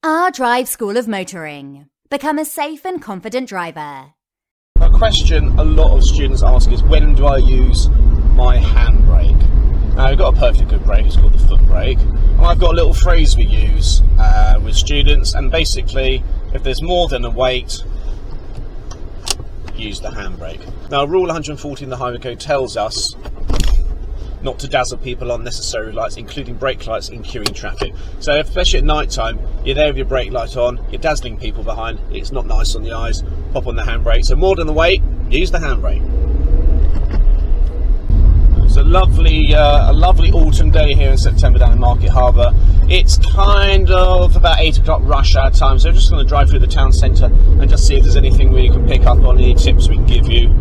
Our Drive School of Motoring. Become a safe and confident driver. A question a lot of students ask is, when do I use my handbrake? Now, we've got a perfectly good brake, it's called the foot brake. And I've got a little phrase we use with students, and basically, if there's more than a weight, use the handbrake. Now, Rule 140 in the Highway Code tells us not to dazzle people on necessary lights, including brake lights in queuing traffic. So especially at night time, you're there with your brake light on, you're dazzling people behind, it's not nice on the eyes, pop on the handbrake. So more than the weight, use the handbrake. It's a lovely autumn day here in September down in Market Harbour. It's kind of about 8 o'clock rush hour time, so I'm just going to drive through the town centre and just see if there's anything we can pick up on, any tips we can give you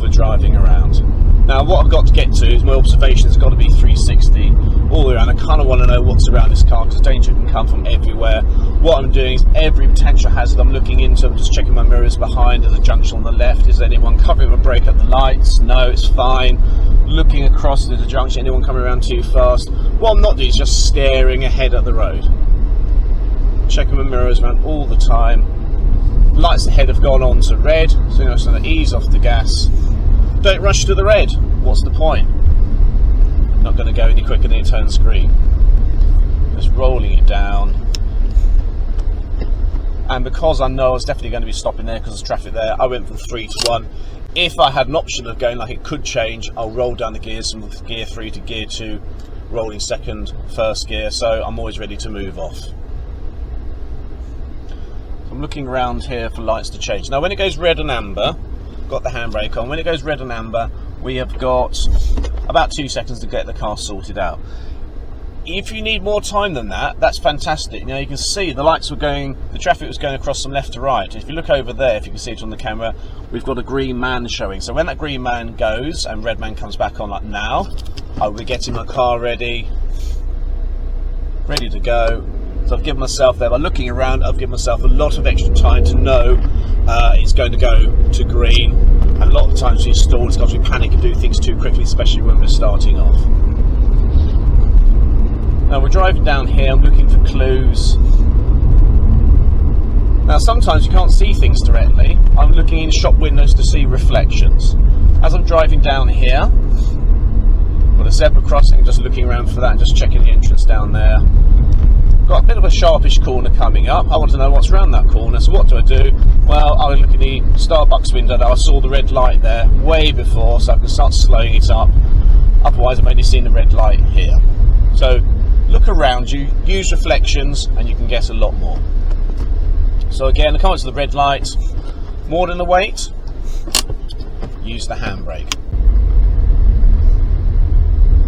for driving around. Now, what I've got to get to is my observation has got to be 360 all the way around. I kind of want to know what's around this car because danger can come from everywhere. What I'm doing is every potential hazard I'm looking into, I'm just checking my mirrors behind. There's a junction on the left. Is anyone covering my brake at the lights? No, it's fine. Looking across to the junction, anyone coming around too fast? What I'm not doing is just staring ahead at the road. Checking my mirrors around all the time. Lights ahead have gone on to red, so I'm just going to ease off the gas. Don't rush to the red. What's the point? Not going to go any quicker than it turns green. Just rolling it down. And because I know I was definitely going to be stopping there because there's traffic there, I went from 3 to 1. If I had an option of going like it could change, I'll roll down the gears from gear 3 to gear 2, rolling second, first gear, so I'm always ready to move off. So I'm looking around here for lights to change. Now when it goes red and amber, got the handbrake on. When it goes red and amber, we have got about 2 seconds to get the car sorted out. If you need more time than that, that's fantastic. Now you can see the lights were going, the traffic was going across from left to right. If you look over there, if you can see it on the camera, we've got a green man showing. So when that green man goes and red man comes back on, like now, I will be getting my car ready to go. So I've given myself there, by looking around, I've given myself a lot of extra time to know it's going to go to green. And a lot of times you stall, it's got to be panic and do things too quickly, especially when we're starting off. Now we're driving down here, I'm looking for clues. Now sometimes you can't see things directly. I'm looking in shop windows to see reflections. As I'm driving down here, with a zebra crossing, just looking around for that and just checking the entrance down there. Got a bit of a sharpish corner coming up. I want to know what's around that corner, so what do? Well, I look in the Starbucks window now. I saw the red light there way before, so I can start slowing it up. Otherwise I'm only seeing the red light here. So look around you, use reflections, and you can get a lot more. So again, I come up to the red light, more than the weight, use the handbrake.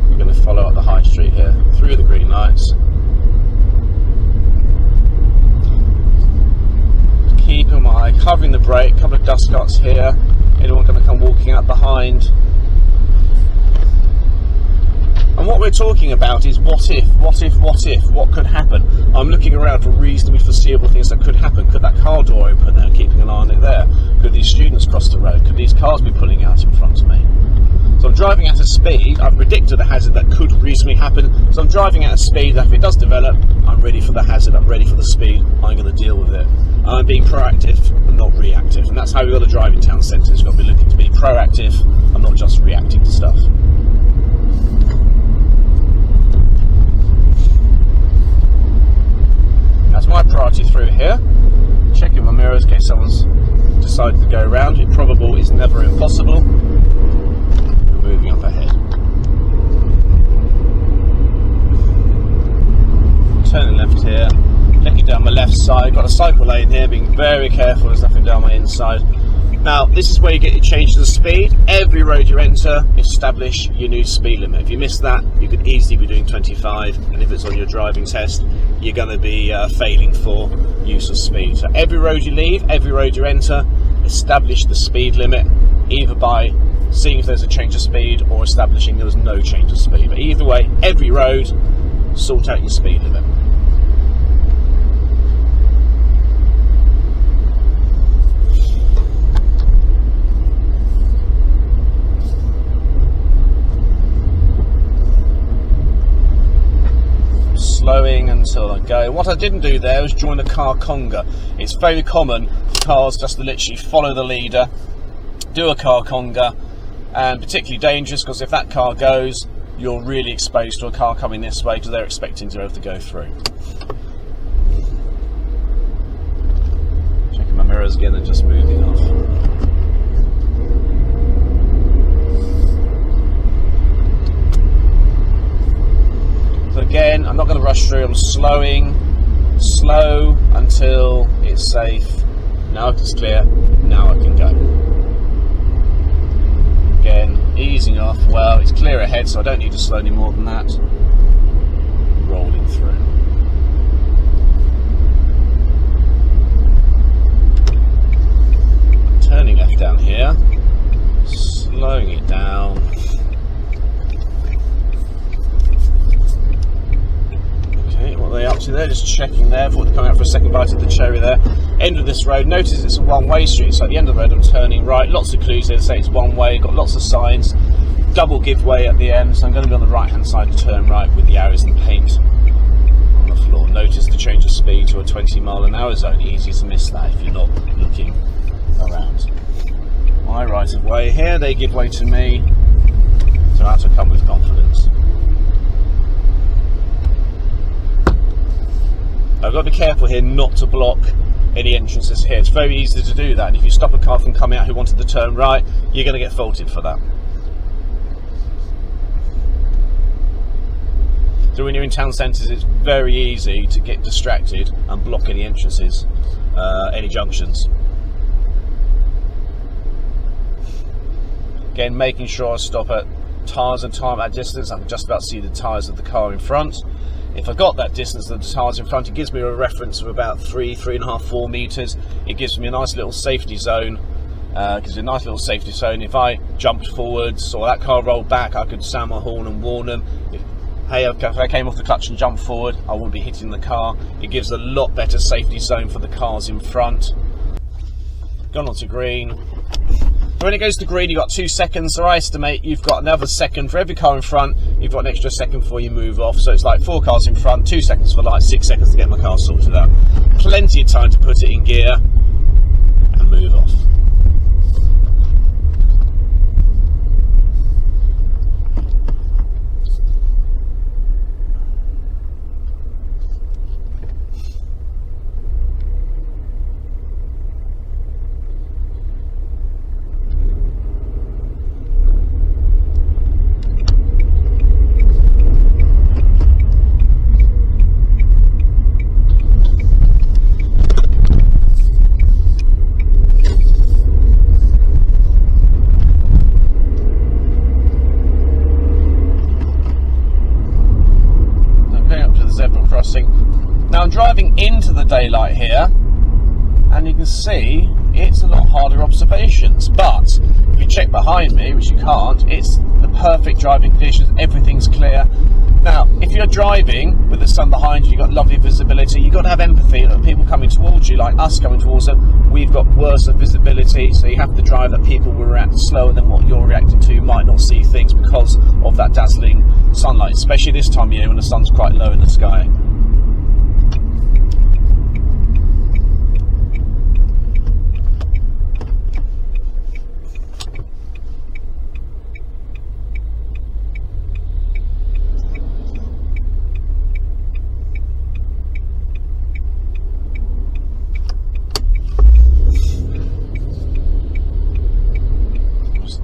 We're going to follow up the high street here, through the green lights. Keep an eye, covering the brake, a couple of dust cuts here, anyone going to come walking up behind. And what we're talking about is what could happen? I'm looking around for reasonably foreseeable things that could happen. Could that car door open there, keeping an eye on it there? Could these students cross the road? Could these cars be pulling out in front of me? So I'm driving at a speed, I've predicted a hazard that could reasonably happen, so I'm driving at a speed that if it does develop, I'm ready for the hazard, I'm ready for the speed, I'm going to deal with it. I'm being proactive and not reactive, and that's how we've got to drive in town centres. We've got to be looking to be proactive and not just reacting to stuff. That's my priority through here. Checking my mirrors in case someone's decided to go around. Improbable is never impossible. We're moving up ahead. Turning left here. Looking down my left side. Got a cycle lane here. Being very careful. There's nothing down my inside. Now, this is where you get your change to the speed. Every road you enter, establish your new speed limit. If you miss that, you could easily be doing 25, and if it's on your driving test, you're going to be failing for use of speed. So every road you leave, every road you enter, establish the speed limit, either by seeing if there's a change of speed or establishing there was no change of speed. But either way, every road, sort out your speed limit. Slowing until I go. What I didn't do there was join a car conga. It's very common for cars just to literally follow the leader, do a car conga, and particularly dangerous because if that car goes, you're really exposed to a car coming this way because they're expecting to be able to go through. Checking my mirrors again and just moving off. So again, I'm not going to rush through, I'm slowing, slow until it's safe. Now it's clear, now I can go. Again, easing off, well it's clear ahead so I don't need to slow any more than that. Rolling through. Turning left down here, slowing it down. Okay, what are they up to there? Just checking there, thought they're coming out for a second bite of the cherry there. End of this road, notice it's a one-way street, so at the end of the road I'm turning right, lots of clues there say it's one way, got lots of signs, double give way at the end, so I'm going to be on the right hand side to turn right with the arrows and paint on the floor. Notice the change of speed to a 20-mile-an-hour zone, easy to miss that if you're not looking around. My right of way here, they give way to me, so I have to come with confidence. I've got to be careful here not to block any entrances here. It's very easy to do that, and if you stop a car from coming out who wanted to turn right, you're going to get faulted for that. So when you're in town centres, it's very easy to get distracted and block any entrances, any junctions. Again, making sure I stop at tyres and time at distance. I can just about see the tyres of the car in front. If I got that distance of the tyres in front, it gives me a reference of about 3.5, 4 metres. It gives me a nice little safety zone. If I jumped forwards or that car rolled back, I could sound my horn and warn them. If I came off the clutch and jumped forward, I wouldn't be hitting the car. It gives a lot better safety zone for the cars in front. Gone on to green. When it goes to green, you've got 2 seconds, so I estimate you've got another second for every car in front. You've got an extra second before you move off, so it's like 4 cars in front, 2 seconds for light, 6 seconds to get my car sorted out. Plenty of time to put it in gear and move off. Now I'm driving into the daylight here, and you can see it's a lot harder observations, but if you check behind me, which you can't, it's the perfect driving conditions, everything's clear. Now if you're driving with the sun behind you, you've got lovely visibility, you've got to have empathy that people coming towards you, like us coming towards them, we've got worse visibility, so you have to drive that people will react slower than what you're reacting to, might not see things because of that dazzling sunlight, especially this time of year when the sun's quite low in the sky.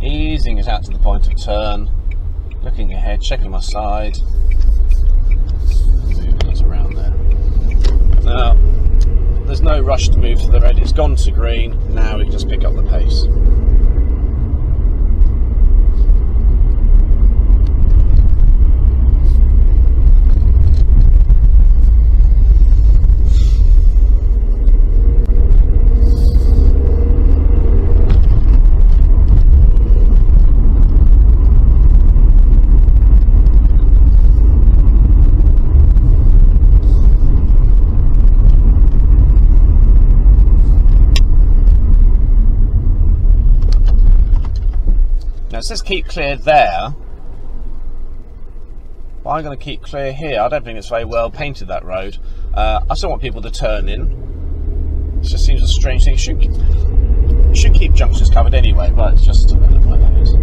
Easing it out to the point of turn, looking ahead, checking my side, moving it around there. Now, there's no rush to move to the red, it's gone to green, now we can just pick up the pace. Now it says keep clear there, but I'm going to keep clear here. I don't think it's very well painted, that road. I still want people to turn in. It just seems a strange thing. Should keep junctions covered anyway, but it's just where that is.